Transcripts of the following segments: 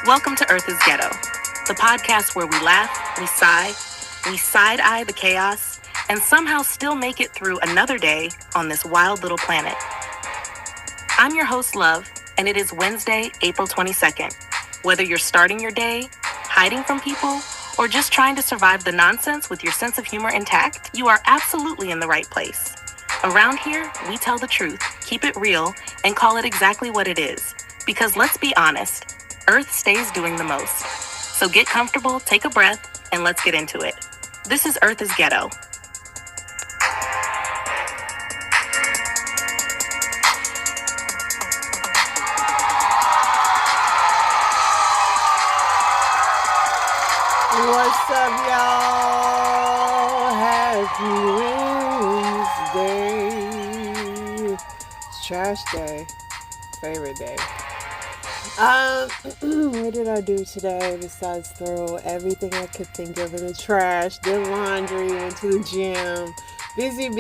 Welcome to Earth is Ghetto, the podcast where we laugh, we sigh, we side-eye the chaos, and somehow still make it through another day on this wild little planet. I'm your host, Love, and it is Wednesday, April 22nd. Whether you're starting your day, hiding from people, or just trying to survive the nonsense with your sense of humor intact, you are absolutely in the right place. Around here, we tell the truth, keep it real, and call it exactly what it is. Because let's be honest, Earth stays doing the most. So get comfortable, take a breath, and let's get into it. This is Earth is Ghetto. What's up, y'all? Happy Wednesday. It's trash day. Favorite day. What did I do today besides throw everything I could think of in the trash? Did laundry, went to the gym. Busy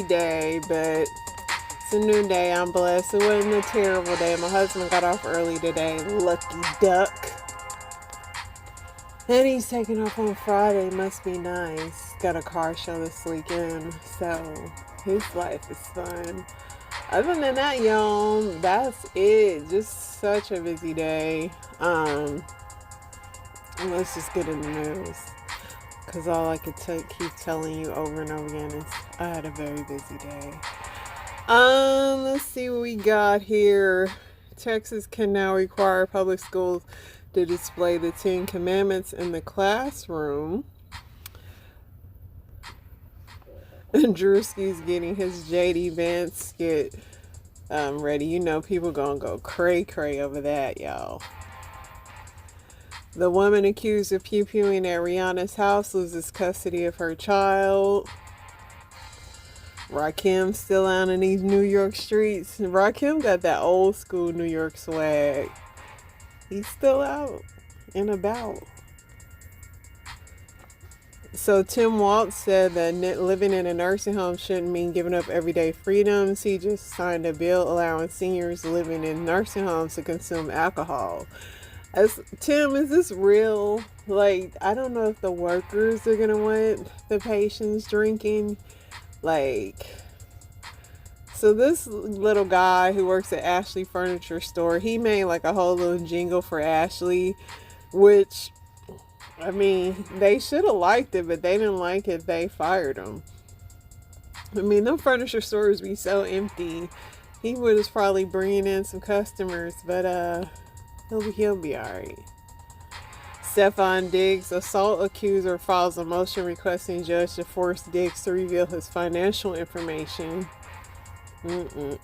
day, but it's a new day. I'm blessed. It wasn't a terrible day. My husband got off early today. Lucky duck. And he's taking off on Friday. Must be nice. Got a car show this weekend, so his life is fun. Other than that, y'all, that's it. Just such a busy day. Let's just get in the news, because all I could keep telling you over and over again is I had a very busy day. Let's see what we got here. Texas can now require public schools to display the 10 Commandments in the classroom. And Drewski's getting his JD Vance skit ready. You know people gonna go cray over that, y'all. The woman accused of pew-pewing at Rihanna's house loses custody of her child. Rakim still out in these New York streets. Rakim got that old school New York swag. He's still out and about. So Tim Walz said that living in a nursing home shouldn't mean giving up everyday freedoms. He just signed a bill allowing seniors living in nursing homes to consume alcohol. Tim, is this real? Like, I don't know if the workers are going to want the patients drinking. So this little guy who works at Ashley Furniture Store, he made like a whole little jingle for Ashley, which, I mean, they should have liked it, but they didn't like it. They fired him. I mean, them furniture stores be so empty. He was probably bringing in some customers, but he'll be all right. Stefan Diggs, assault accuser, files a motion requesting judge to force Diggs to reveal his financial information. The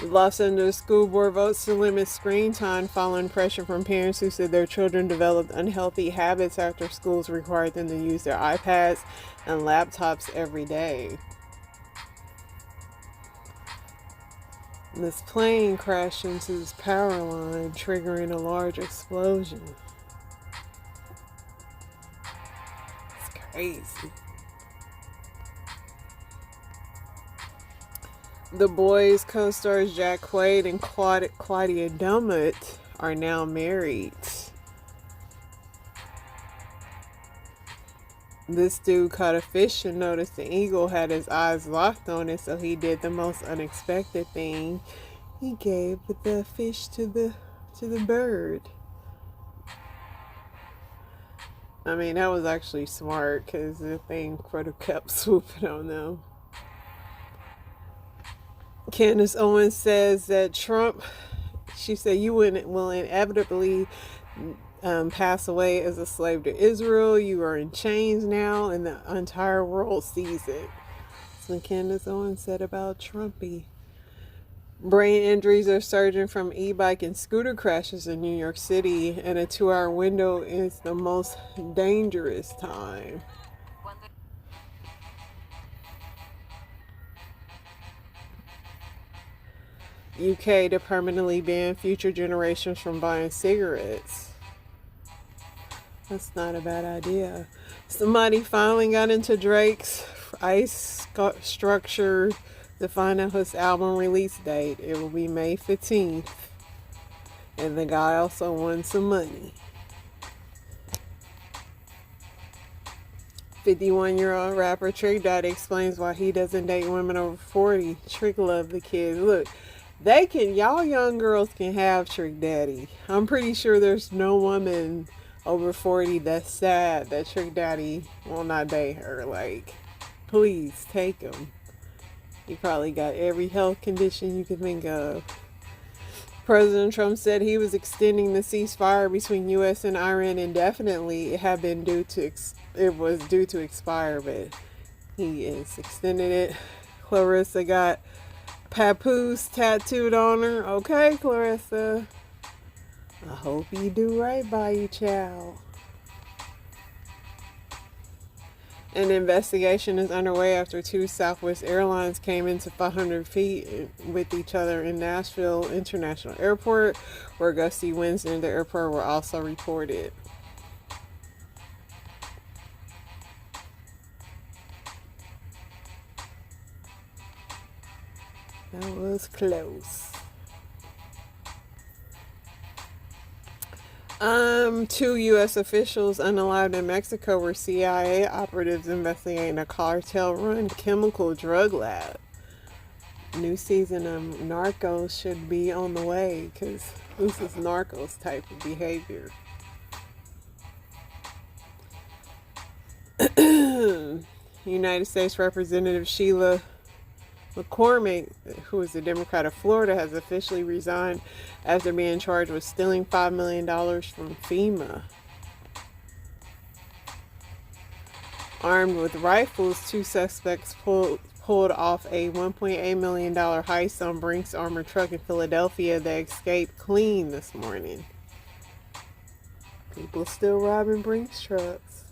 Los Angeles School Board votes to limit screen time following pressure from parents who said their children developed unhealthy habits after schools required them to use their iPads and laptops every day. This plane crashed into this power line, triggering a large explosion. It's crazy. The Boys co-stars Jack Quaid and Claudia Dummett are now married. This dude caught a fish and noticed the eagle had his eyes locked on it, so he did the most unexpected thing. He gave the fish to the bird. I mean, that was actually smart, because the thing could have kept swooping on them. Candace Owens says that Trump, she said, you will inevitably pass away as a slave to Israel. You are in chains now, and the entire world sees it. That's what Candace Owens said about Trumpy. Brain injuries are surging from e-bike and scooter crashes in New York City, and a 2-hour window is the most dangerous time. UK to permanently ban future generations from buying cigarettes. That's not a bad idea. Somebody finally got into Drake's ice structure to find out his album release date. It will be May 15th. And the guy also won some money. 51-year-old rapper Trick Daddy explains why he doesn't date women over 40. Trick love the kids. Look, y'all young girls can have Trick Daddy. I'm pretty sure there's no woman over 40 that's sad that Trick Daddy will not date her. Like, please take him. He probably got every health condition you can think of. President Trump said he was extending the ceasefire between U.S. and Iran indefinitely. It was due to expire, but he is extending it. Clarissa got papoose tattooed on her. Okay, Clarissa. I hope you do right by you, child. An investigation is underway after two Southwest Airlines came into 500 feet with each other in Nashville International Airport, where gusty winds near the airport were also reported. That was close. Two U.S. officials unalived in Mexico were CIA operatives investigating a cartel-run chemical drug lab. New season of Narcos should be on the way because this is Narcos type of behavior. United States Representative Sheila McCormick, who is a Democrat of Florida, has officially resigned after being charged with stealing $5 million from FEMA. Armed with rifles, two suspects pulled off a $1.8 million heist on Brinks armored truck in Philadelphia. They escaped clean this morning. People still robbing Brinks trucks.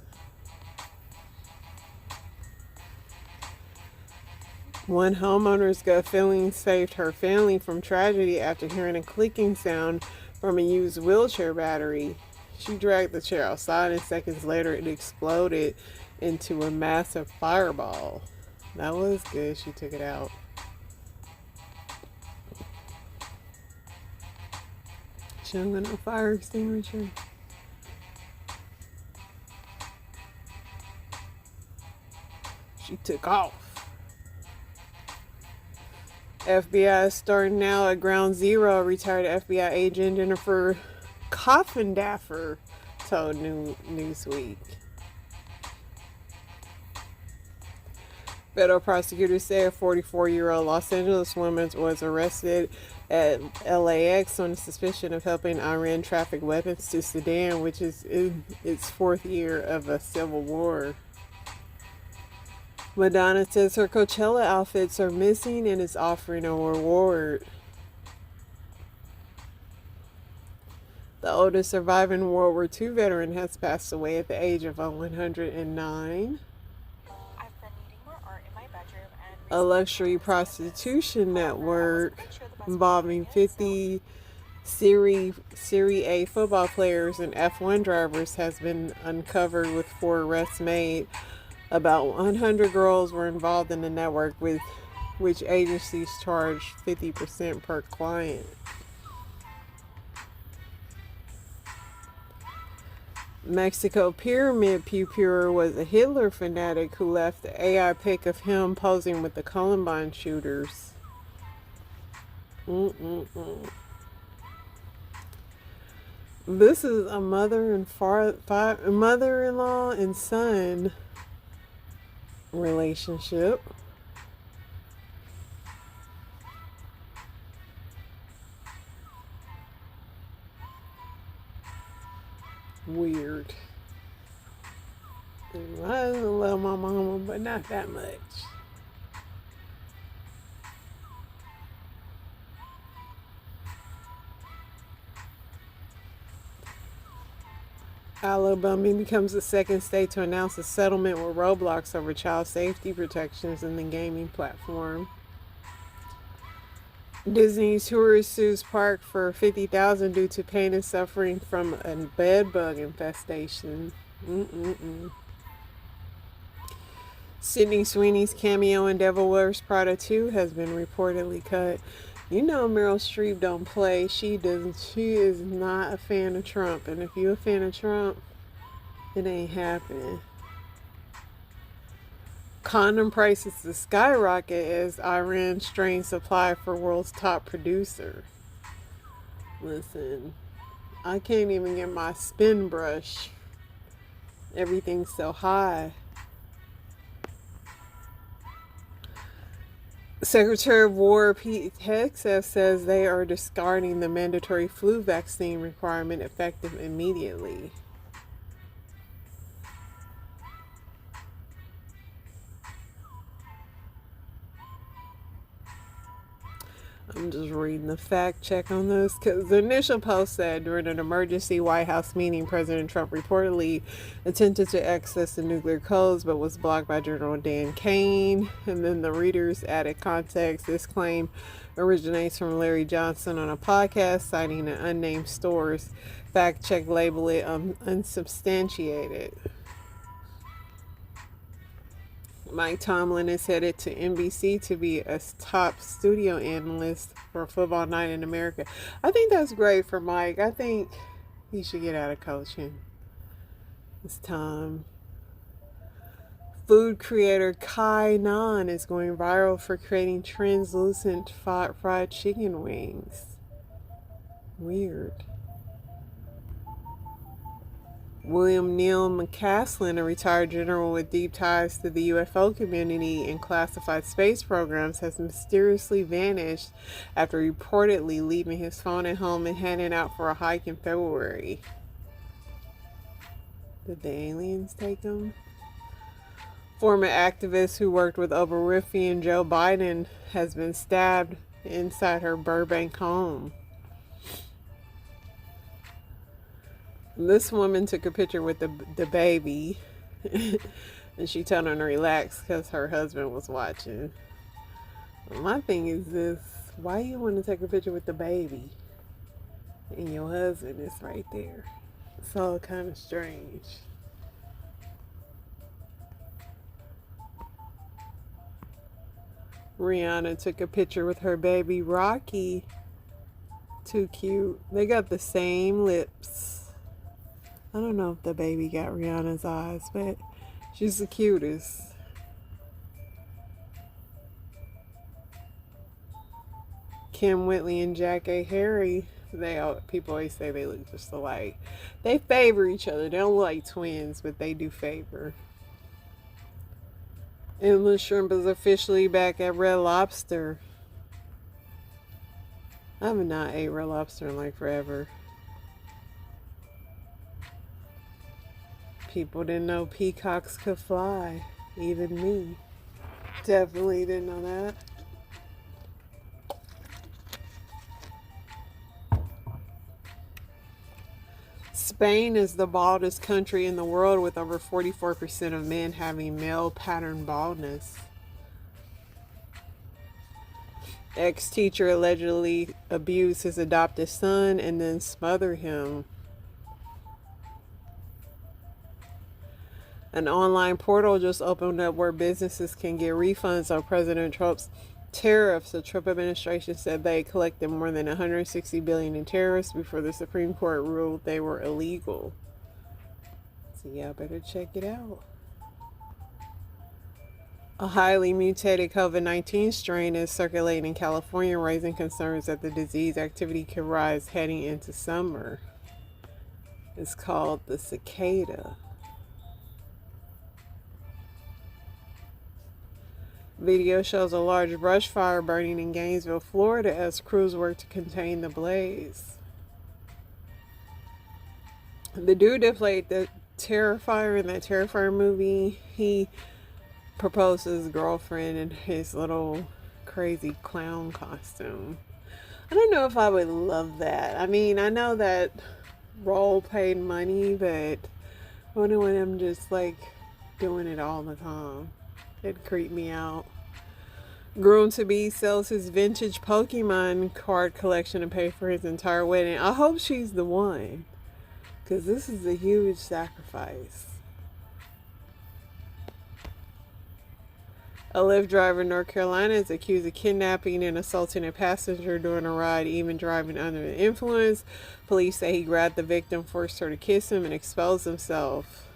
One homeowner's gut feeling saved her family from tragedy after hearing a clicking sound from a used wheelchair battery. She dragged the chair outside, and seconds later it exploded into a massive fireball. That was good. She took it out. She hung on a fire extinguisher. She took off. FBI is starting now at Ground Zero. Retired FBI agent Jennifer Coffindaffer told Newsweek. Federal prosecutors say a 44-year-old Los Angeles woman was arrested at LAX on suspicion of helping Iran traffic weapons to Sudan, which is in its fourth year of a civil war. Madonna says her Coachella outfits are missing and is offering a reward. The oldest surviving World War II veteran has passed away at the age of 109. A luxury prostitution network involving 50 Serie A football players and F1 drivers has been uncovered with 4 arrests made. About 100 girls were involved in the network, with which agencies charged 50% per client. Mexico Pyramid Pupur was a Hitler fanatic who left the AI pic of him posing with the Columbine shooters. This is a mother-in-law and son relationship. Weird. I love my mama, but not that much. Alabama becomes the second state to announce a settlement with Roblox over child safety protections in the gaming platform. Disney tourist sues park for $50,000 due to pain and suffering from a bed bug infestation. Sydney Sweeney's cameo in Devil Wears Prada 2 has been reportedly cut. You know Meryl Streep don't play. She doesn't. She is not a fan of Trump. And if you're a fan of Trump, it ain't happening. Condom prices to skyrocket as Iran strains supply for world's top producer. Listen, I can't even get my spin brush. Everything's so high. Secretary of War Pete Hegseth says they are discarding the mandatory flu vaccine requirement effective immediately. I'm just reading the fact check on this because the initial post said during an emergency White House meeting, President Trump reportedly attempted to access the nuclear codes but was blocked by General Dan Kane. And then the readers added context. This claim originates from Larry Johnson on a podcast citing an unnamed source. Fact check label it unsubstantiated. Mike Tomlin is headed to NBC to be a top studio analyst for Football Night in America. I think that's great for Mike. I think he should get out of coaching. It's time. Food creator Kai Nan is going viral for creating translucent fried chicken wings. Weird. William Neil McCaslin, a retired general with deep ties to the UFO community and classified space programs, has mysteriously vanished after reportedly leaving his phone at home and heading out for a hike in February. Did the aliens take him? Former activist who worked with Oprah Winfrey and Joe Biden has been stabbed inside her Burbank home. This woman took a picture with the baby and she told him to relax because her husband was watching. My thing is this: why you want to take a picture with the baby and your husband is right there? It's all kind of strange. Rihanna took a picture with her baby Rocky. Too cute. They got the same lips. I don't know if the baby got Rihanna's eyes, but she's the cutest. Kim Whitley and Jackée Harry, people always say they look just alike. They favor each other. They don't look like twins, but they do favor. Endless Shrimp is officially back at Red Lobster. I have not ate Red Lobster in like forever. People didn't know peacocks could fly. Even me. Definitely didn't know that. Spain is the baldest country in the world, with over 44% of men having male pattern baldness. Ex-teacher allegedly abused his adopted son and then smothered him. An online portal just opened up where businesses can get refunds on President Trump's tariffs. The Trump administration said they collected more than $160 billion in tariffs before the Supreme Court ruled they were illegal. So y'all better check it out. A highly mutated COVID-19 strain is circulating in California, raising concerns that the disease activity could rise heading into summer. It's called the cicada. Video shows a large brush fire burning in Gainesville, Florida, as crews work to contain the blaze. The dude that played the Terrifier in that Terrifier movie, he proposed to his girlfriend in his little crazy clown costume. I don't know if I would love that. I mean, I know that role paid money, but I wouldn't want him just like doing it all the time. It'd creep me out. Groom to be sells his vintage Pokemon card collection to pay for his entire wedding. I hope she's the one, because this is a huge sacrifice. A Lyft driver in North Carolina is accused of kidnapping and assaulting a passenger during a ride, even driving under the influence. Police say he grabbed the victim, forced her to kiss him, and exposed himself.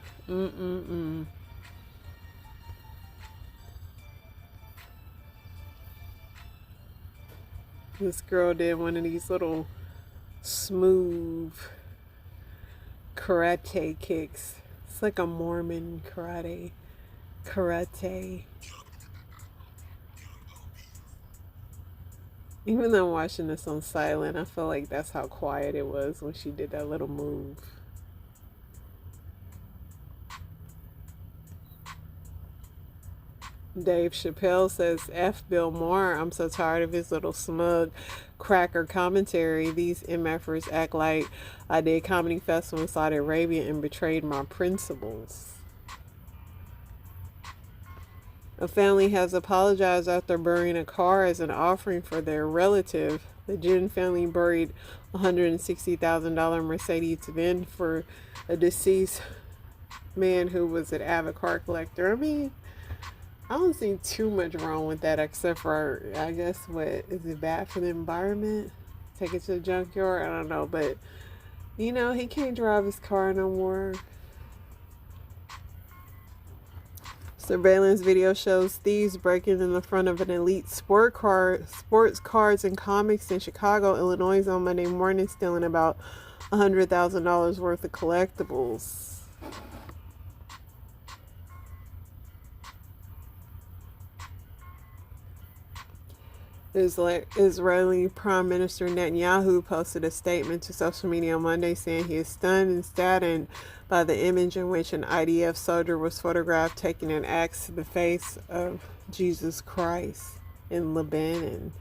This girl did one of these little smooth karate kicks. It's like a Mormon karate. Even though I'm watching this on silent, I feel like that's how quiet it was when she did that little move. Dave Chappelle says, F Bill Maher, I'm so tired of his little smug cracker commentary. These MFers act like I did comedy festival in Saudi Arabia and betrayed my principles. A family has apologized after burying a car as an offering for their relative. The Jin family buried $160,000 Mercedes-Benz for a deceased man who was an avid car collector. I mean, I don't see too much wrong with that, except for, I guess, what is it bad for the environment? Take it to the junkyard? I don't know, but you know, he can't drive his car no more. Surveillance video shows thieves breaking in the front of an elite sports cars and comics in Chicago, Illinois on Monday morning, stealing about $100,000 worth of collectibles. Israeli Prime Minister Netanyahu posted a statement to social media on Monday saying he is stunned and saddened by the image in which an IDF soldier was photographed taking an axe to the face of Jesus Christ in Lebanon.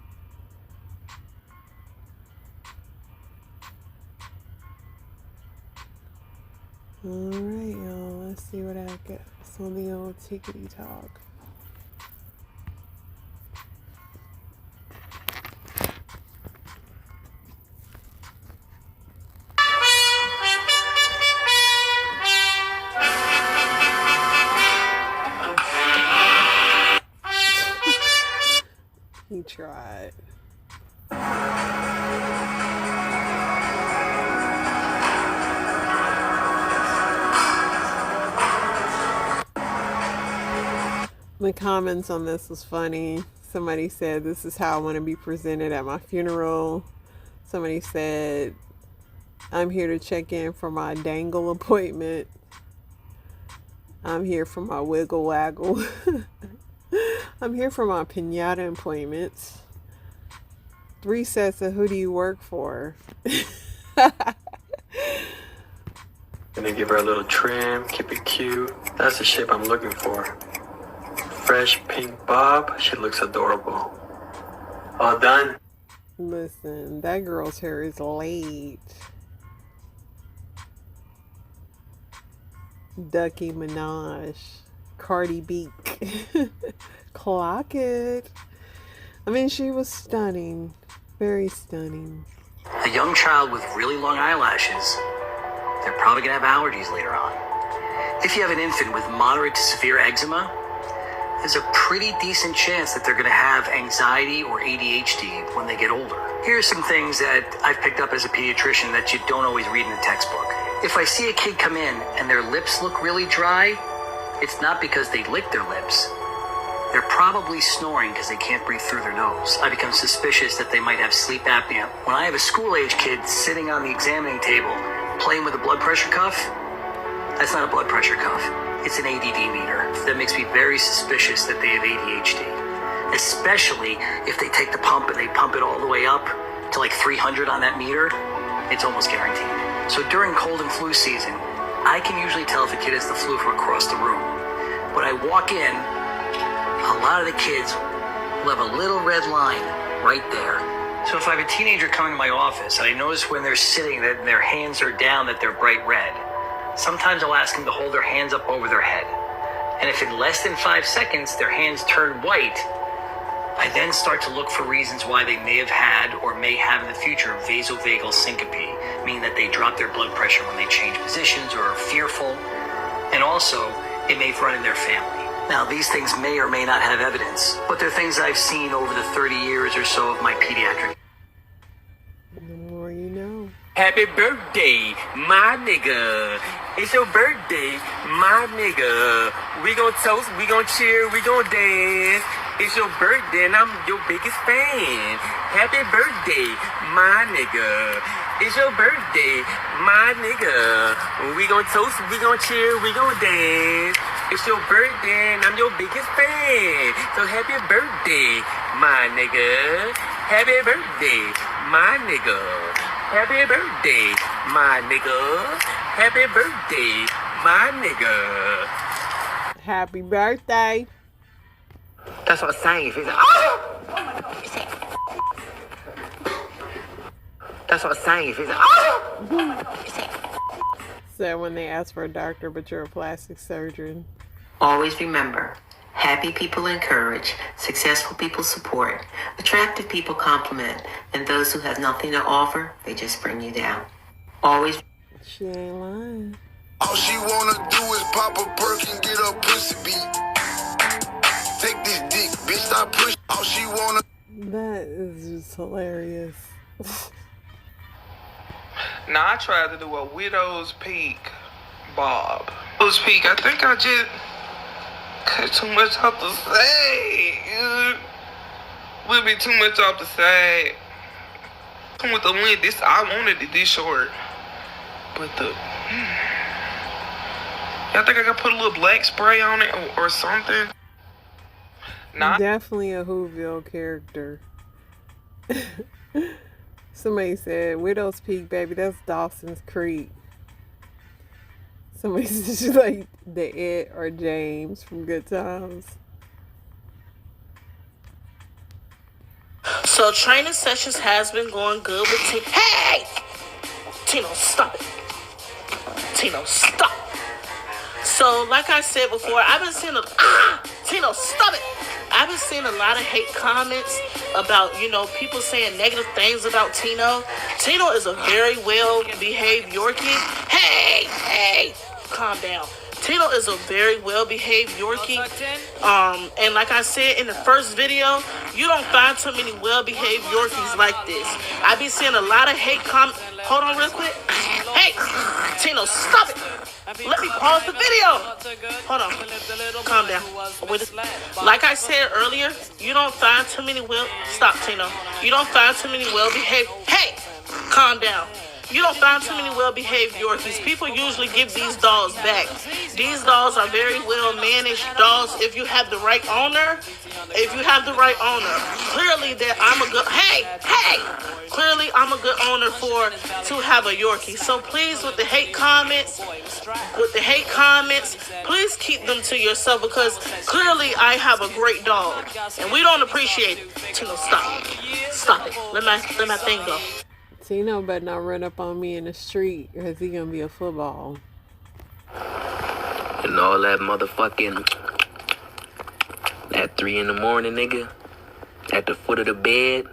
Alright, y'all, let's see what I get. It's on the old tickety talk. He tried. The comments on this was funny. Somebody said, this is how I want to be presented at my funeral. Somebody said, I'm here to check in for my dangle appointment. I'm here for my wiggle waggle. I'm here for my piñata appointments. 3 sets of who do you work for? Gonna give her a little trim, keep it cute. That's the shape I'm looking for. Fresh pink bob, she looks adorable. All done. Listen, that girl's hair is laid. Ducky Minaj. Cardi B. Clock it. I mean, she was stunning. Very stunning. A young child with really long eyelashes, they're probably going to have allergies later on. If you have an infant with moderate to severe eczema, there's a pretty decent chance that they're going to have anxiety or ADHD when they get older. Here are some things that I've picked up as a pediatrician that you don't always read in a textbook. If I see a kid come in and their lips look really dry, it's not because they licked their lips. They're probably snoring because they can't breathe through their nose. I become suspicious that they might have sleep apnea. When I have a school-age kid sitting on the examining table playing with a blood pressure cuff, that's not a blood pressure cuff. It's an ADD meter. That makes me very suspicious that they have ADHD. Especially if they take the pump and they pump it all the way up to like 300 on that meter, it's almost guaranteed. So during cold and flu season, I can usually tell if a kid has the flu from across the room. When I walk in, a lot of the kids will have a little red line right there. So if I have a teenager coming to my office and I notice when they're sitting that their hands are down that they're bright red, sometimes I'll ask them to hold their hands up over their head. And if in less than 5 seconds their hands turn white, I then start to look for reasons why they may have had or may have in the future vasovagal syncope, meaning that they drop their blood pressure when they change positions or are fearful. And also, it may run in their family. Now, these things may or may not have evidence, but they're things I've seen over the 30 years or so of my pediatric. The more you know. Happy birthday, my nigga. It's your birthday, my nigga. We gon' toast, we gon' cheer, we gon' dance. It's your birthday and I'm your biggest fan. Happy birthday, my nigga. It's your birthday, my nigga. We gon' toast, we gon' cheer, we gon' dance. It's your birthday and I'm your biggest fan. So happy birthday, my nigga. Happy birthday, my nigga. Happy birthday, my nigga. Happy birthday, my nigga. Happy birthday. That's what I'm saying. If it's That's what I'm saying. If it's Said when they ask for a doctor, but you're a plastic surgeon. Always remember, happy people encourage, successful people support, attractive people compliment, and those who have nothing to offer, they just bring you down. Always. She ain't lying. All she wanna do is pop a perk and get her pussy beat. Take this dick, bitch, stop pushing. All she wanna. That is just hilarious. Now I tried to do a widow's peak bob. Widow's peak, I think I just cut too much off to say. Will be too much off to say. With the length, this I wanted it this short, but I think I could put a little black spray on it or something. Nah. Definitely a Whoville character. Somebody said, Widow's Peak, baby, that's Dawson's Creek. Somebody said she's like the Ed or James from Good Times. So training sessions has been going good with Tino. Hey! Tino, stop it. Tino, stop. So like I said before, I've been seeing Tino, stop it. I've been seeing a lot of hate comments about, people saying negative things about Tino. Tino is a very well-behaved Yorkie. Hey, calm down. Tino is a very well-behaved Yorkie. And like I said in the first video, you don't find too many well-behaved Yorkies like this. I be seeing a lot of hate comments. Hold on real quick. Hey, Tino, stop it. Let me pause the video. Hold on. Calm down. Like I said earlier, you don't find too many Stop, Tino. You don't find too many well-behaved... Hey! Calm down. You don't find too many well-behaved Yorkies. People usually give these dogs back. These dogs are very well-managed dogs if you have the right owner. Clearly that I'm a good... Hey! Clearly I'm a good owner to have a Yorkie. So please, with the hate comments, please keep them to yourself because clearly I have a great dog. And we don't appreciate it. Tino, stop. Stop it. Let my thing go. Tino better not run up on me in the street because he gonna be a football. and all that motherfucking at 3 a.m, nigga, at the foot of the bed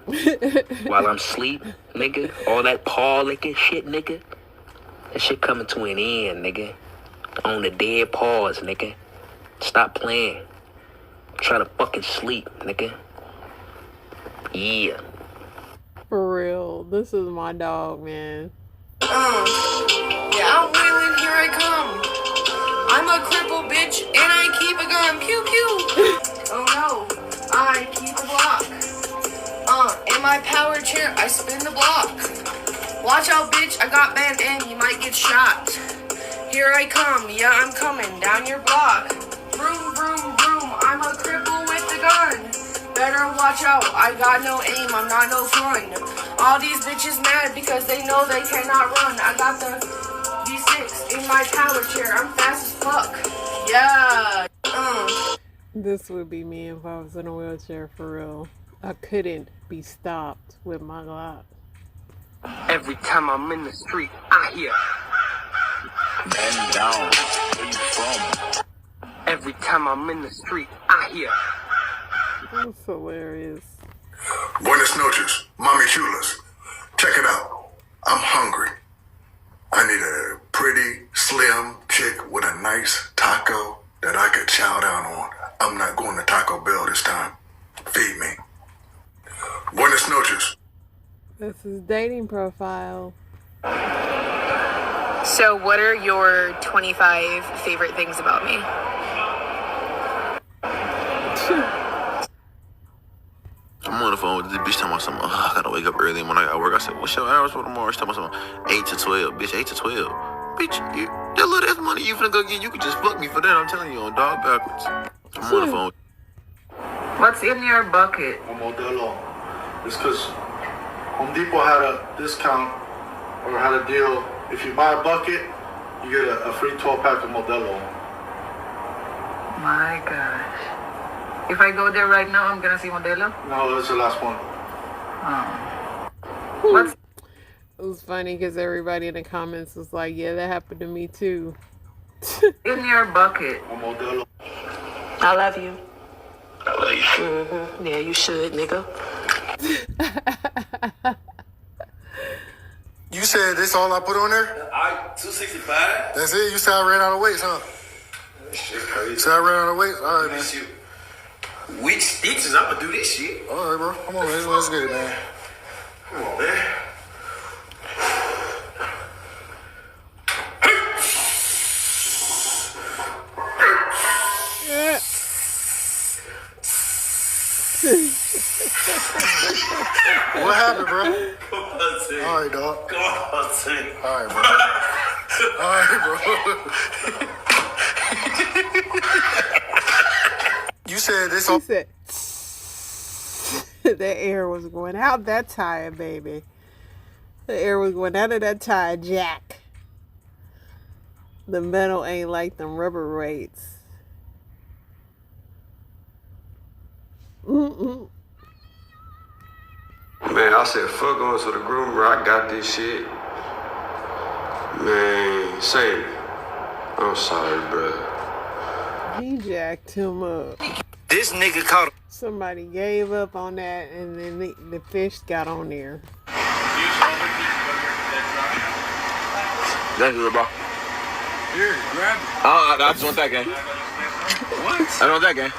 while I'm asleep, nigga, all that paw licking shit, nigga, that shit coming to an end, nigga. On the dead paws, nigga. Stop playing. Try to fucking sleep, nigga. Yeah. For real. This is my dog, man. Yeah, I'm wheeling, here I come. I'm a cripple bitch, and I keep a gun. Pew pew. Oh no, I keep a block. In my power chair, I spin the block. Watch out, bitch, I got banned and you might get shot. Here I come, yeah, I'm coming down your block. Vroom, vroom, vroom, I'm a cripple with the gun. Better watch out, I got no aim, I'm not no fun. All these bitches mad because they know they cannot run. I got the V6 in my power chair, I'm fast as fuck. Yeah. This would be me if I was in a wheelchair, for real. I couldn't be stopped with my Glock. Every time I'm in the street, I hear Man down, where you from? every time I'm in the street, I hear That's hilarious. Buenas noches, mami chulas. Check it out. I'm hungry. I need a pretty, slim chick with a nice taco that I could chow down on. That's his dating profile. So, what are your 25 favorite things about me? I'm on the phone with this bitch talking about something. I gotta wake up early when I got work. I said, what's your hours for tomorrow? She's talking about something 8 to 12. Bitch, 8 to 12. Bitch, that little ass money you finna go get, you could just fuck me for that. I'm telling you, on dog backwards. I'm on the phone. What's in your bucket? A Modelo. It's because Home Depot had a discount or had a deal. If you buy a bucket, you get a free 12-pack of Modelo. My gosh. If I go there right now, I'm gonna see Modelo? No, that's the last one. Oh. What's It was funny because everybody in the comments was like, yeah, that happened to me too. in your bucket? A Modelo. I love you. I love you. Mm-hmm. Yeah, you should, nigga. You said this all I put on there? 265? That's it? You said I ran out of weight, huh? Shit crazy. You said I ran out of weight? All right, man. Weak stitches, I'm gonna do this shit. All right, bro. Come on, man. Let's get it, man. Come on, man. What happened, bro? Come on, All right, dog. Come on, All right, bro. All right, bro. You said this He all... said, the air was going out that tire, baby. The air was going out of that tire, Jack. The metal ain't like them rubber weights. Mm-mm. Man, I said, fuck going to the groomer. I got this shit. Man, Sammy, I'm sorry, brother. He jacked him up. This nigga caught Somebody gave up on that, and then the fish got on there. That's good, bro. Here, grab it. I just want that game. What? I don't want that game.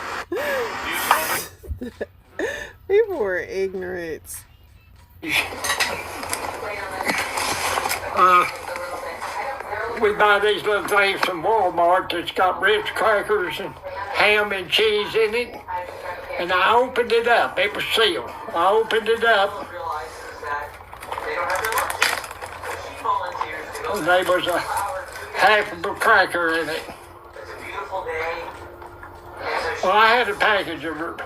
People were ignorant. We buy these little things from Walmart that's got Ritz crackers and ham and cheese in it. And I opened it up. It was sealed. I opened it up. And there was a half of a cracker in it. Well, I had a package of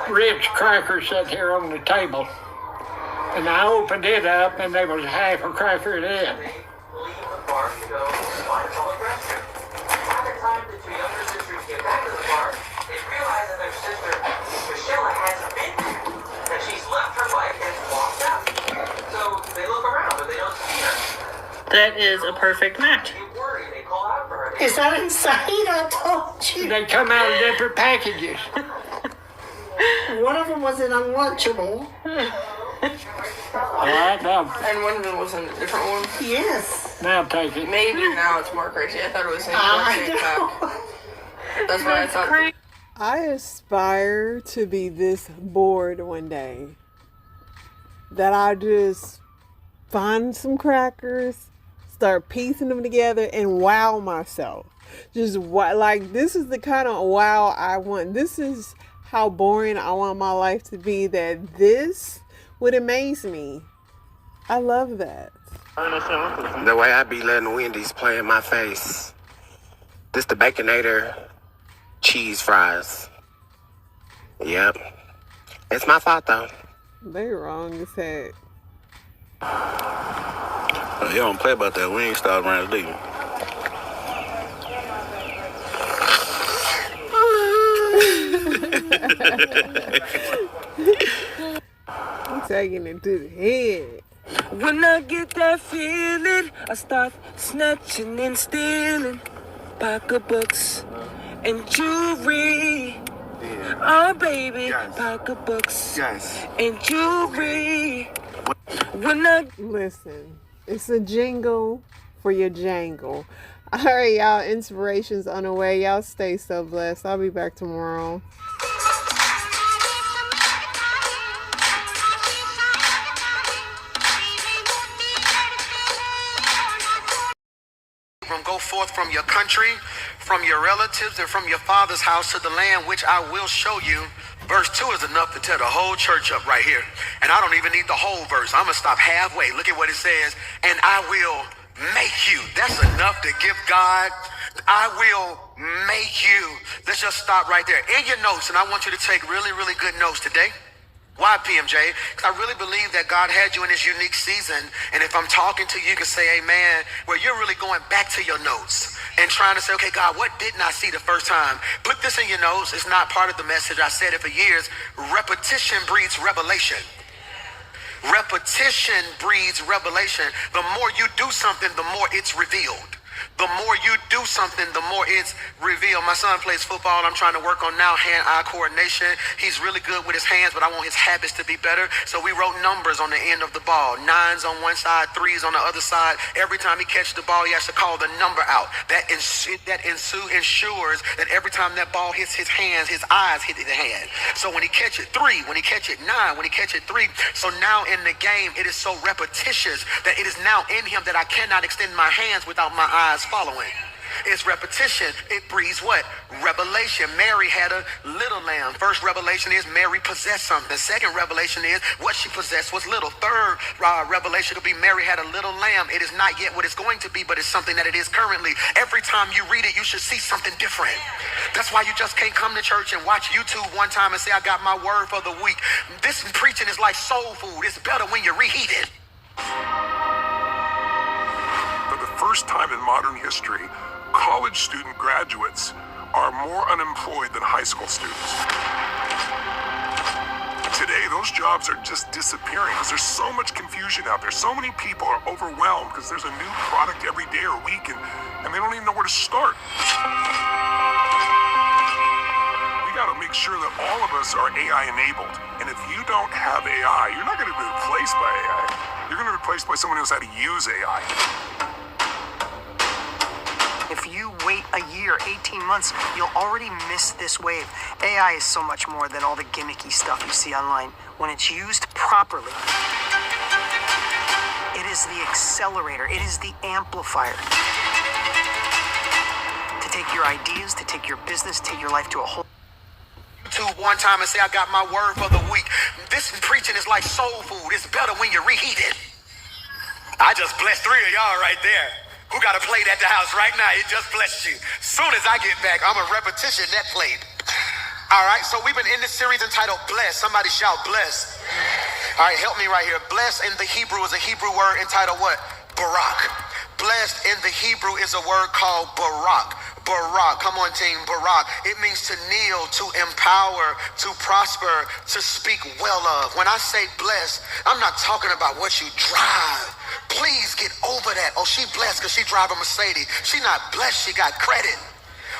Ritz crackers sitting here on the table. And I opened it up and there was half a cracker in it. That is a perfect match. Is that insane? I told you. They come out of different packages. One of them was an Unlunchable. Alright, now. And one of them was a different one? Yes. Now take it. Maybe now it's more crazy. I thought it was in That's what I thought. I aspire to be this bored one day that I just find some crackers, start piecing them together, and wow myself. Just like, this is the kind of wow I want. This is how boring I want my life to be, that this would amaze me. I love that. The way I be letting Wendy's play in my face. This the Baconator cheese fries. Yep. It's my fault though. They wrong as heck. You don't play about that. We ain't started around the league. I'm taking it to the head. When I get that feeling, I start snatching and stealing pocketbooks and jewelry. Oh, baby, pocketbooks and jewelry. Listen, it's a jingle for your jangle. All right, y'all, inspirations on the way. Y'all stay so blessed. I'll be back tomorrow. go forth from your country, from your relatives, and from your father's house to the land which I will show you. Verse 2 is enough to tear the whole church up right here. And I don't even need the whole verse. I'm going to stop halfway. Look at what it says. And I will make you. That's enough to give God. I will make you. Let's just stop right there. In your notes, and I want you to take really, really good notes today. Why, PMJ? Because I really believe that God had you in this unique season. And if I'm talking to you, you can say amen, where you're really going back to your notes and trying to say, okay, God, what didn't I see the first time? Put this in your notes. It's not part of the message. I said it for years. Repetition breeds revelation. Repetition breeds revelation. The more you do something, the more it's revealed. The more you do something, the more it's revealed. My son plays football. I'm trying to work on now hand-eye coordination. He's really good with his hands, but I want his habits to be better. So we wrote numbers on the end of the ball. 9s on one side, 3s on the other side. Every time he catches the ball, he has to call the number out. That ensures that every time that ball hits his hands, his eyes hit the hand. So when he catch it 3, when he catch it 9, when he catch it 3. So now in the game, it is so repetitious that it is now in him that I cannot extend my hands without my eyes following. It's repetition. It breeds what? Revelation. Mary had a little lamb. First revelation is Mary possessed something. Second revelation is what she possessed was little. Third revelation could be Mary had a little lamb. It is not yet what it's going to be, but it's something that it is currently. Every time you read it, you should see something different. That's why you just can't come to church and watch YouTube one time and say, I got my word for the week. This preaching is like soul food. It's better when you reheat it. For the first time in modern history, college student graduates are more unemployed than high school students. Today, those jobs are just disappearing because there's so much confusion out there. So many people are overwhelmed because there's a new product every day or week and they don't even know where to start. We got to make sure that all of us are AI enabled. And if you don't have AI, you're not going to be replaced by AI. You're going to be replaced by someone who knows how to use AI. If you wait a year, 18 months, you'll already miss this wave. AI is so much more than all the gimmicky stuff you see online. When it's used properly, it is the accelerator, it is the amplifier to take your ideas, to take your business, take your life to a whole YouTube one time and say, I got my word for the week. This preaching is like soul food. It's better when you reheat it. I just blessed 3 of y'all right there. Who got a plate at the house right now? It just blessed you. Soon as I get back, I'm a repetition that plate. All right, so we've been in this series entitled Bless. Somebody shout bless. All right, help me right here. Bless in the Hebrew is a Hebrew word entitled what? Barak. Blessed in the Hebrew is a word called Barak. Barak, come on team, Barak. It means to kneel, to empower, to prosper, to speak well of. When I say blessed, I'm not talking about what you drive. Please get over that. Oh, she blessed because she drive a Mercedes. She not blessed, she got credit.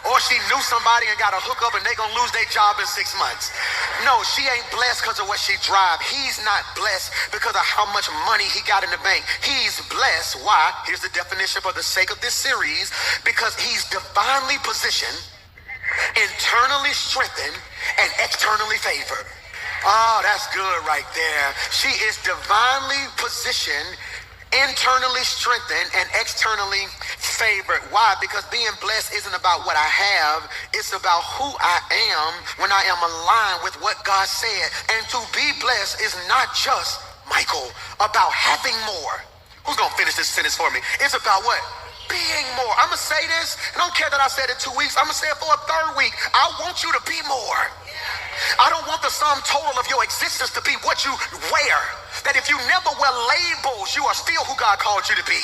Or she knew somebody and got a hookup and they gonna lose their job in 6 months. No, she ain't blessed because of what she drive. He's not blessed because of how much money he got in the bank. He's blessed. Why? Here's the definition for the sake of this series. Because he's divinely positioned, internally strengthened, and externally favored. Oh, that's good right there. She is divinely positioned, internally strengthened, and externally favored. Why? Because being blessed isn't about what I have. It's about who I am when I am aligned with what God said. And to be blessed is not just, Michael, about having more. Who's going to finish this sentence for me? It's about what? Being more. I'm going to say this. I don't care that I said it 2 weeks. I'm going to say it for a 3rd week. I want you to be more. I don't want the sum total of your existence to be what you wear. That if you never wear labels, you are still who God called you to be.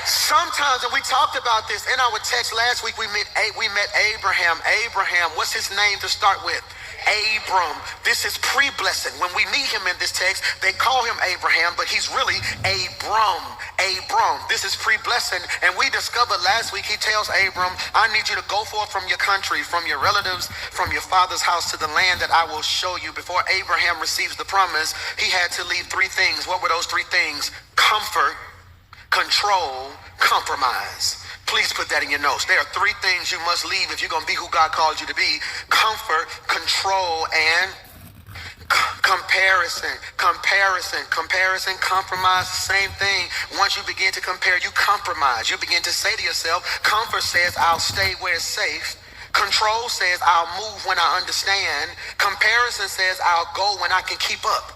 Sometimes, and we talked about this in our text last week, we met Abraham. Abraham, what's his name to start with? Abram. This is pre-blessing. When we meet him in this text, they call him Abraham, but he's really Abram. Abram. This is pre-blessing. And we discovered last week, he tells Abram, I need you to go forth from your country, from your relatives, from your father's house to the land that I will show you. Before Abraham receives the promise, he had to leave 3 things. What were those 3 things? Comfort, control, compromise. Please put that in your notes. There are 3 things you must leave if you're going to be who God called you to be. Comfort, control, and Comparison, compromise, same thing. Once you begin to compare, you compromise. You begin to say to yourself, comfort says I'll stay where it's safe. Control says I'll move when I understand. Comparison says I'll go when I can keep up.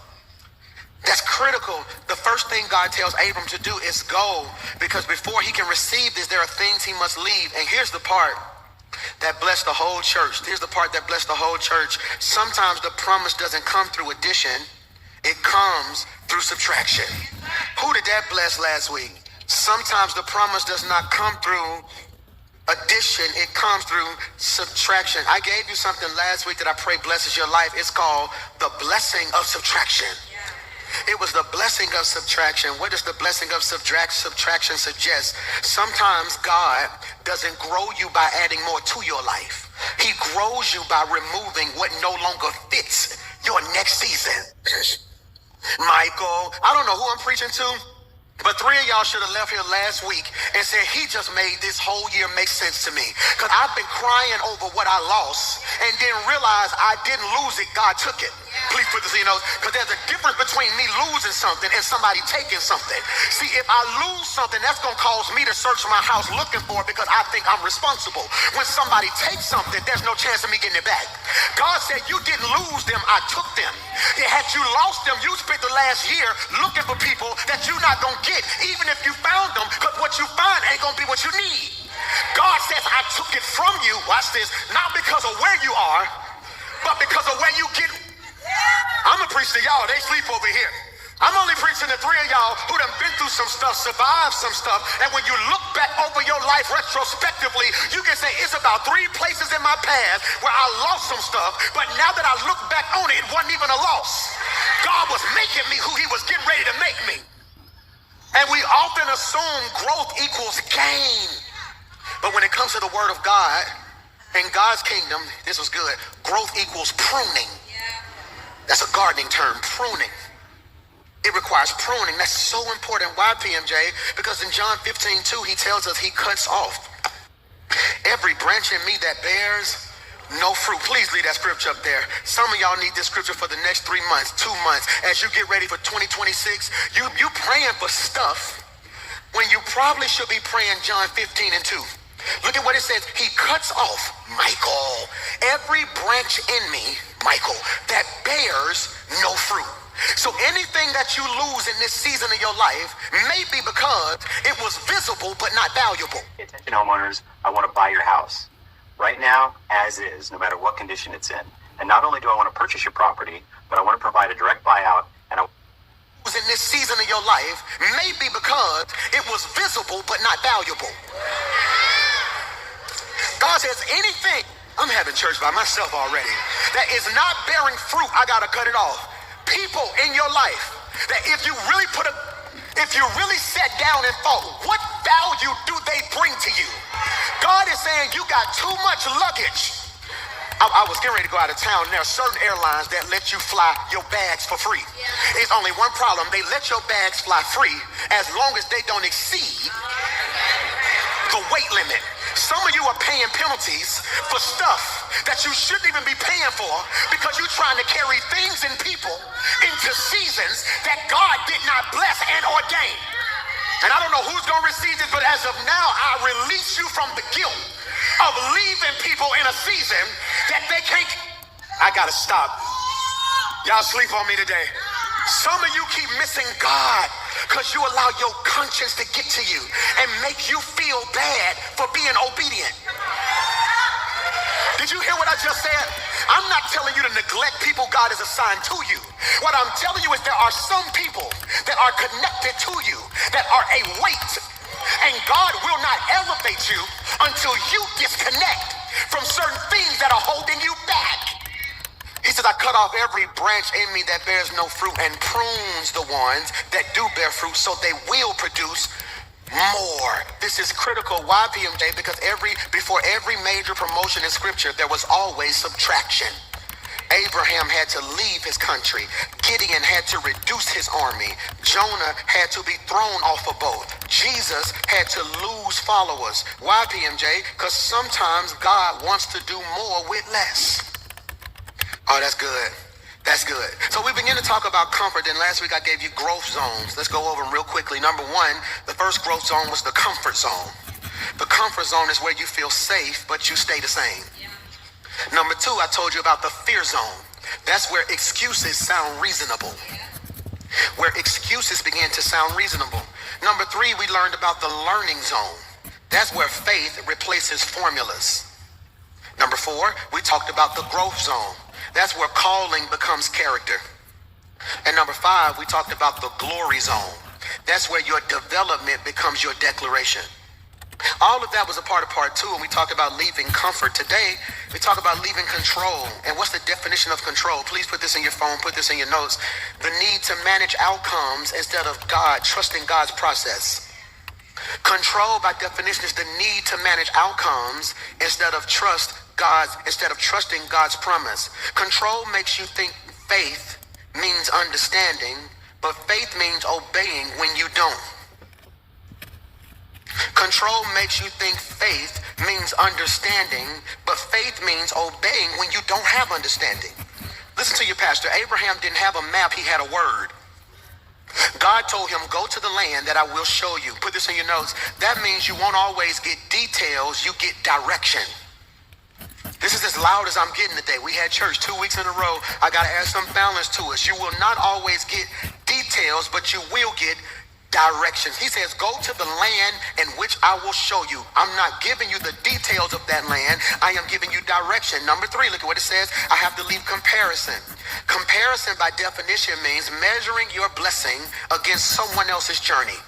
That's critical. The first thing God tells Abram to do is go, because before he can receive this, there are things he must leave. And here's the part that blessed the whole church. Here's the part that blessed the whole church. Sometimes the promise doesn't come through addition. It comes through subtraction. Who did that bless last week? Sometimes the promise does not come through addition. It comes through subtraction. I gave you something last week that I pray blesses your life. It's called the blessing of subtraction. It was the blessing of subtraction. What does the blessing of subtraction suggest? Sometimes God doesn't grow you by adding more to your life. He grows you by removing what no longer fits your next season. Michael, I don't know who I'm preaching to, but 3 of y'all should have left here last week and said, he just made this whole year make sense to me. Because I've been crying over what I lost and didn't realize I didn't lose it. God took it. Please put this in your notes, because there's a difference between me losing something and somebody taking something. See, if I lose something, that's going to cause me to search my house looking for it because I think I'm responsible. When somebody takes something, there's no chance of me getting it back. God said, you didn't lose them, I took them. Had you lost them, you spent the last year looking for people that you're not going to get, even if you found them, because what you find ain't going to be what you need. God says, I took it from you, watch this, not because of where you are, but because of where you get. I'm going to preach to y'all. They sleep over here. I'm only preaching to 3 of y'all who done been through some stuff, survived some stuff. And when you look back over your life retrospectively, you can say it's about 3 places in my past where I lost some stuff. But now that I look back on it, it wasn't even a loss. God was making me who he was getting ready to make me. And we often assume growth equals gain. But when it comes to the word of God, in God's kingdom, this was good, growth equals pruning. That's a gardening term, pruning. It requires pruning. That's so important. Why, PMJ? Because in John 15:2, he tells us he cuts off every branch in me that bears no fruit. Please leave that scripture up there. Some of y'all need this scripture for the next 3 months, 2 months. As you get ready for 2026, you praying for stuff when you probably should be praying John 15:2. Look at what it says. He cuts off, Michael, every branch in me, Michael, that bears no fruit. So anything that you lose in this season of your life may be because it was visible but not valuable. Attention homeowners, I want to buy your house right now as is, no matter what condition it's in. And not only do I want to purchase your property, but I want to provide a direct buyout. And in this season of your life may be because it was visible but not valuable. God says anything, I'm having church by myself already, that is not bearing fruit, I gotta cut it off. People in your life that if you really sat down and thought, what value do they bring to you? God is saying you got too much luggage. I was getting ready to go out of town. There are certain airlines that let you fly your bags for free. It's only one problem. They let your bags fly free as long as they don't exceed the weight limit. Some of you are paying penalties for stuff that you shouldn't even be paying for because you're trying to carry things and people into seasons that God did not bless and ordain. And I don't know who's going to receive this, but as of now, I release you from the guilt of leaving people in a season that they can't. I got to stop. Y'all sleep on me today. Some of you keep missing God because you allow your conscience to get to you and make you feel bad for being obedient. Did you hear what I just said? I'm not telling you to neglect people God has assigned to you. What I'm telling you is there are some people that are connected to you that are a weight, and God will not elevate you until you disconnect from certain things that are holding you back. He says, I cut off every branch in me that bears no fruit and prunes the ones that do bear fruit so they will produce more. This is critical. Why, PMJ? Because before every major promotion in scripture, there was always subtraction. Abraham had to leave his country. Gideon had to reduce his army. Jonah had to be thrown off a boat. Jesus had to lose followers. Why, PMJ? Because sometimes God wants to do more with less. Oh, that's good. That's good. So we begin to talk about comfort. Then last week I gave you growth zones. Let's go over them real quickly. Number one, the first growth zone was the comfort zone. The comfort zone is where you feel safe, but you stay the same. Number two, I told you about the fear zone. That's where excuses sound reasonable. Where excuses begin to sound reasonable. Number three, we learned about the learning zone. That's where faith replaces formulas. Number four, we talked about the growth zone. That's where calling becomes character. And number five, we talked about the glory zone. That's where your development becomes your declaration. All of that was a part of part two, and we talked about leaving comfort. Today, we talk about leaving control. And what's the definition of control? Please put this in your phone, put this in your notes. The need to manage outcomes instead of God, trusting God's process. Control, by definition, is the need to manage outcomes instead of trusting God's promise. Control makes you think faith means understanding, but faith means obeying when you don't. Control makes you think faith means understanding, but faith means obeying when you don't have understanding. Listen to your pastor. Abraham didn't have a map, he had a word. God told him, go to the land that I will show you. Put this in your notes. That means you won't always get details, you get direction. This is as loud as I'm getting today. We had church 2 weeks in a row. I got to add some balance to us. You will not always get details, but you will get directions. He says, go to the land in which I will show you. I'm not giving you the details of that land. I am giving you direction. Number three, look at what it says. I have to leave comparison. Comparison, by definition, means measuring your blessing against someone else's journey.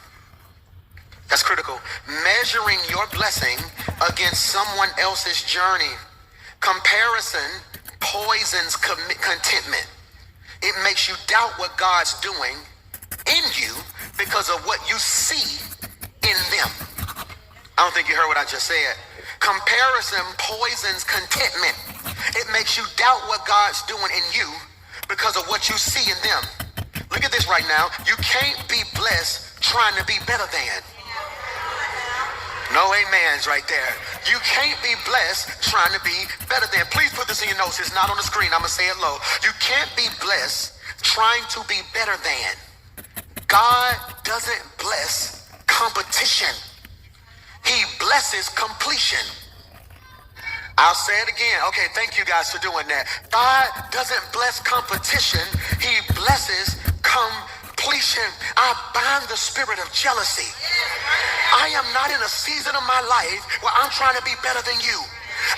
That's critical. Measuring your blessing against someone else's journey. Comparison poisons contentment. It makes you doubt what God's doing in you because of what you see in them. I don't think you heard what I just said. Comparison poisons contentment. It makes you doubt what God's doing in you because of what you see in them. Look at this right now. You can't be blessed trying to be better than. No amens right there. You can't be blessed trying to be better than. Please put this in your notes. It's not on the screen. I'm going to say it low. You can't be blessed trying to be better than. God doesn't bless competition. He blesses completion. I'll say it again. Okay, thank you guys for doing that. God doesn't bless competition. He blesses completion. I bind the spirit of jealousy. I am not in a season of my life where I'm trying to be better than you.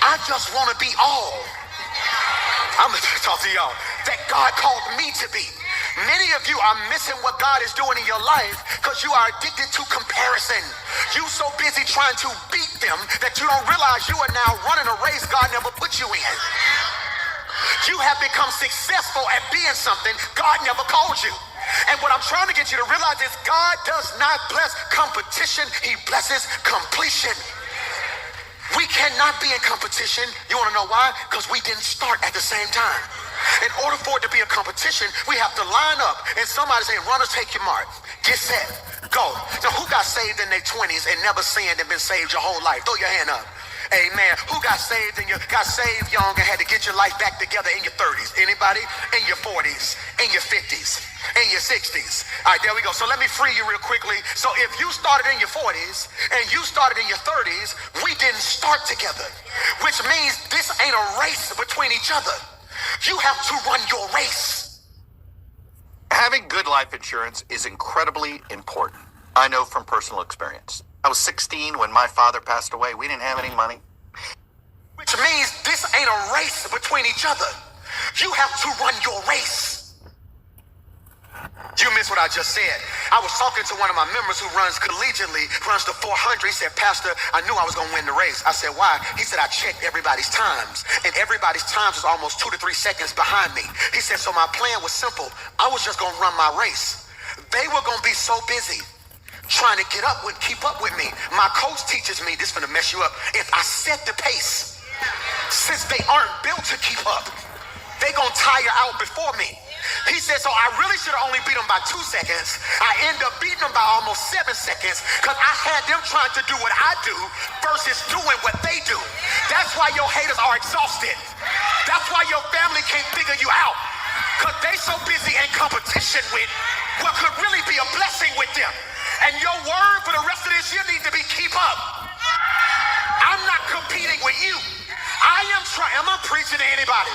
I just want to be all. I'm going to talk to y'all that God called me to be. Many of you are missing what God is doing in your life because you are addicted to comparison. You so busy trying to beat them that you don't realize you are now running a race God never put you in. You have become successful at being something God never called you. And what I'm trying to get you to realize is God does not bless competition. He blesses completion. We cannot be in competition. You want to know why? Because we didn't start at the same time. In order for it to be a competition, we have to line up. And somebody say, runners, take your mark. Get set. Go. Now, who got saved in their 20s and never sinned and been saved your whole life? Throw your hand up. Amen. Who got saved and you got saved young and had to get your life back together in your 30s? Anybody? In your 40s, in your 50s, in your 60s. All right, there we go. So let me free you real quickly. So if you started in your 40s and you started in your 30s, we didn't start together, which means this ain't a race between each other. You have to run your race. Having good life insurance is incredibly important. I know from personal experience. I was 16 when my father passed away. We didn't have any money. Which means this ain't a race between each other. You have to run your race. You missed what I just said. I was talking to one of my members who runs collegiately, runs the 400. He said, Pastor, I knew I was going to win the race. I said, why? He said, I checked everybody's times, and everybody's times was almost 2 to 3 seconds behind me. He said, so my plan was simple. I was just going to run my race. They were going to be so busy trying to keep up with me. My coach teaches me, this is going to mess you up, if I set the pace, since they aren't built to keep up, they going to tire out before me. He said, so I really should have only beat them by 2 seconds. I end up beating them by almost 7 seconds because I had them trying to do what I do versus doing what they do. That's why your haters are exhausted. That's why your family can't figure you out, because they so busy in competition with what could really be a blessing with them. And your word for the rest of this year needs to be keep up. I'm not competing with you. Am I preaching to anybody?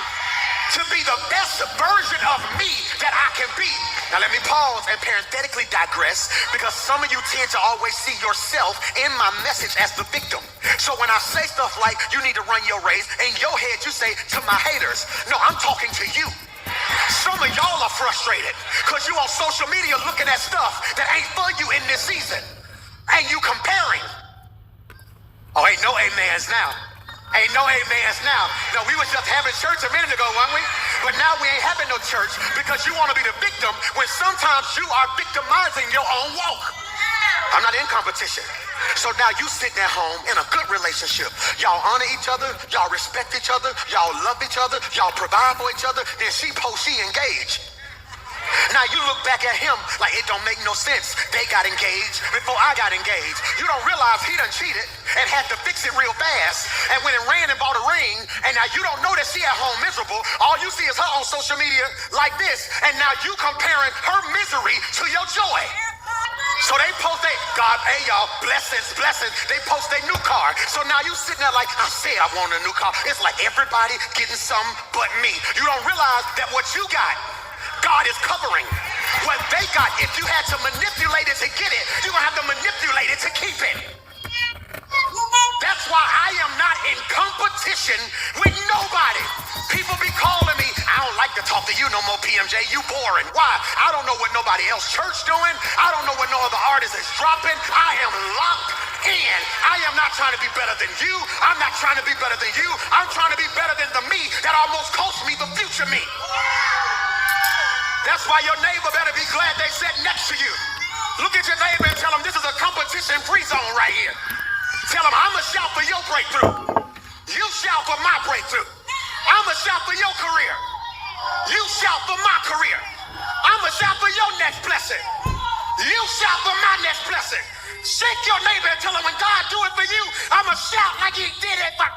To be the best version of me that I can be. Now let me pause and parenthetically digress, because some of you tend to always see yourself in my message as the victim. So when I say stuff like, you need to run your race, in your head you say, to my haters. No, I'm talking to you. Some of y'all are frustrated because you on social media looking at stuff that ain't for you in this season. And you comparing. Oh, ain't no amens now. Ain't no amens now. No, we was just having church a minute ago, weren't we? But now we ain't having no church because you want to be the victim when sometimes you are victimizing your own walk. I'm not in competition. So now you sitting at home in a good relationship. Y'all honor each other. Y'all respect each other. Y'all love each other. Y'all provide for each other. Then she engaged. Now you look back at him like it don't make no sense. They got engaged before I got engaged. You don't realize he done cheated and had to fix it real fast. And when it ran and bought a ring, and now you don't know that she at home miserable. All you see is her on social media like this. And now you comparing her misery to your joy. So they post God, hey y'all, blessings. They post their new car. So now you sitting there like, I said I want a new car. It's like everybody getting some but me. You don't realize that what you got, God is covering. What they got, if you had to manipulate it to get it, you're going to have to manipulate it to keep it. That's why I am not in competition with nobody. People be calling me, I don't like to talk to you no more, PMJ. You boring. Why? I don't know what nobody else church doing. I don't know what no other artist is dropping. I am locked in. I am not trying to be better than you. I'm not trying to be better than you. I'm trying to be better than the me that almost cost me the future me. That's why your neighbor better be glad they sat next to you. Look at your neighbor and tell them this is a competition-free zone right here. Tell them I'ma shout for your breakthrough. You shout for my breakthrough. I'ma shout for your career. You shout for my career. I'ma shout for your next blessing. You shout for my next blessing. Shake your neighbor and tell him when God do it for you, I'ma shout like he did it for...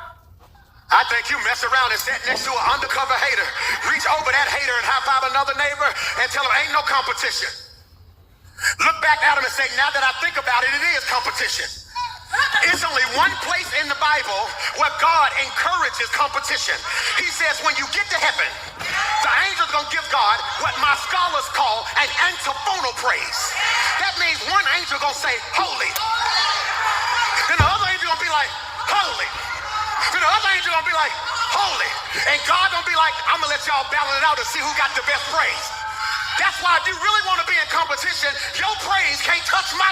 I think you mess around and sit next to an undercover hater. Reach over that hater and high-five another neighbor and tell him ain't no competition. Look back at him and say, now that I think about it, it is competition. It's only one place in the Bible where God encourages competition. He says when you get to heaven, the angel's gonna give God what my scholars call an antiphonal praise. That means one angel gonna say, holy. Then the other angel gonna be like, holy. Then the other angel gonna be like, holy. And God gonna be like, I'm gonna let y'all battle it out to see who got the best praise. That's why if you really want to be in competition, your praise can't touch my...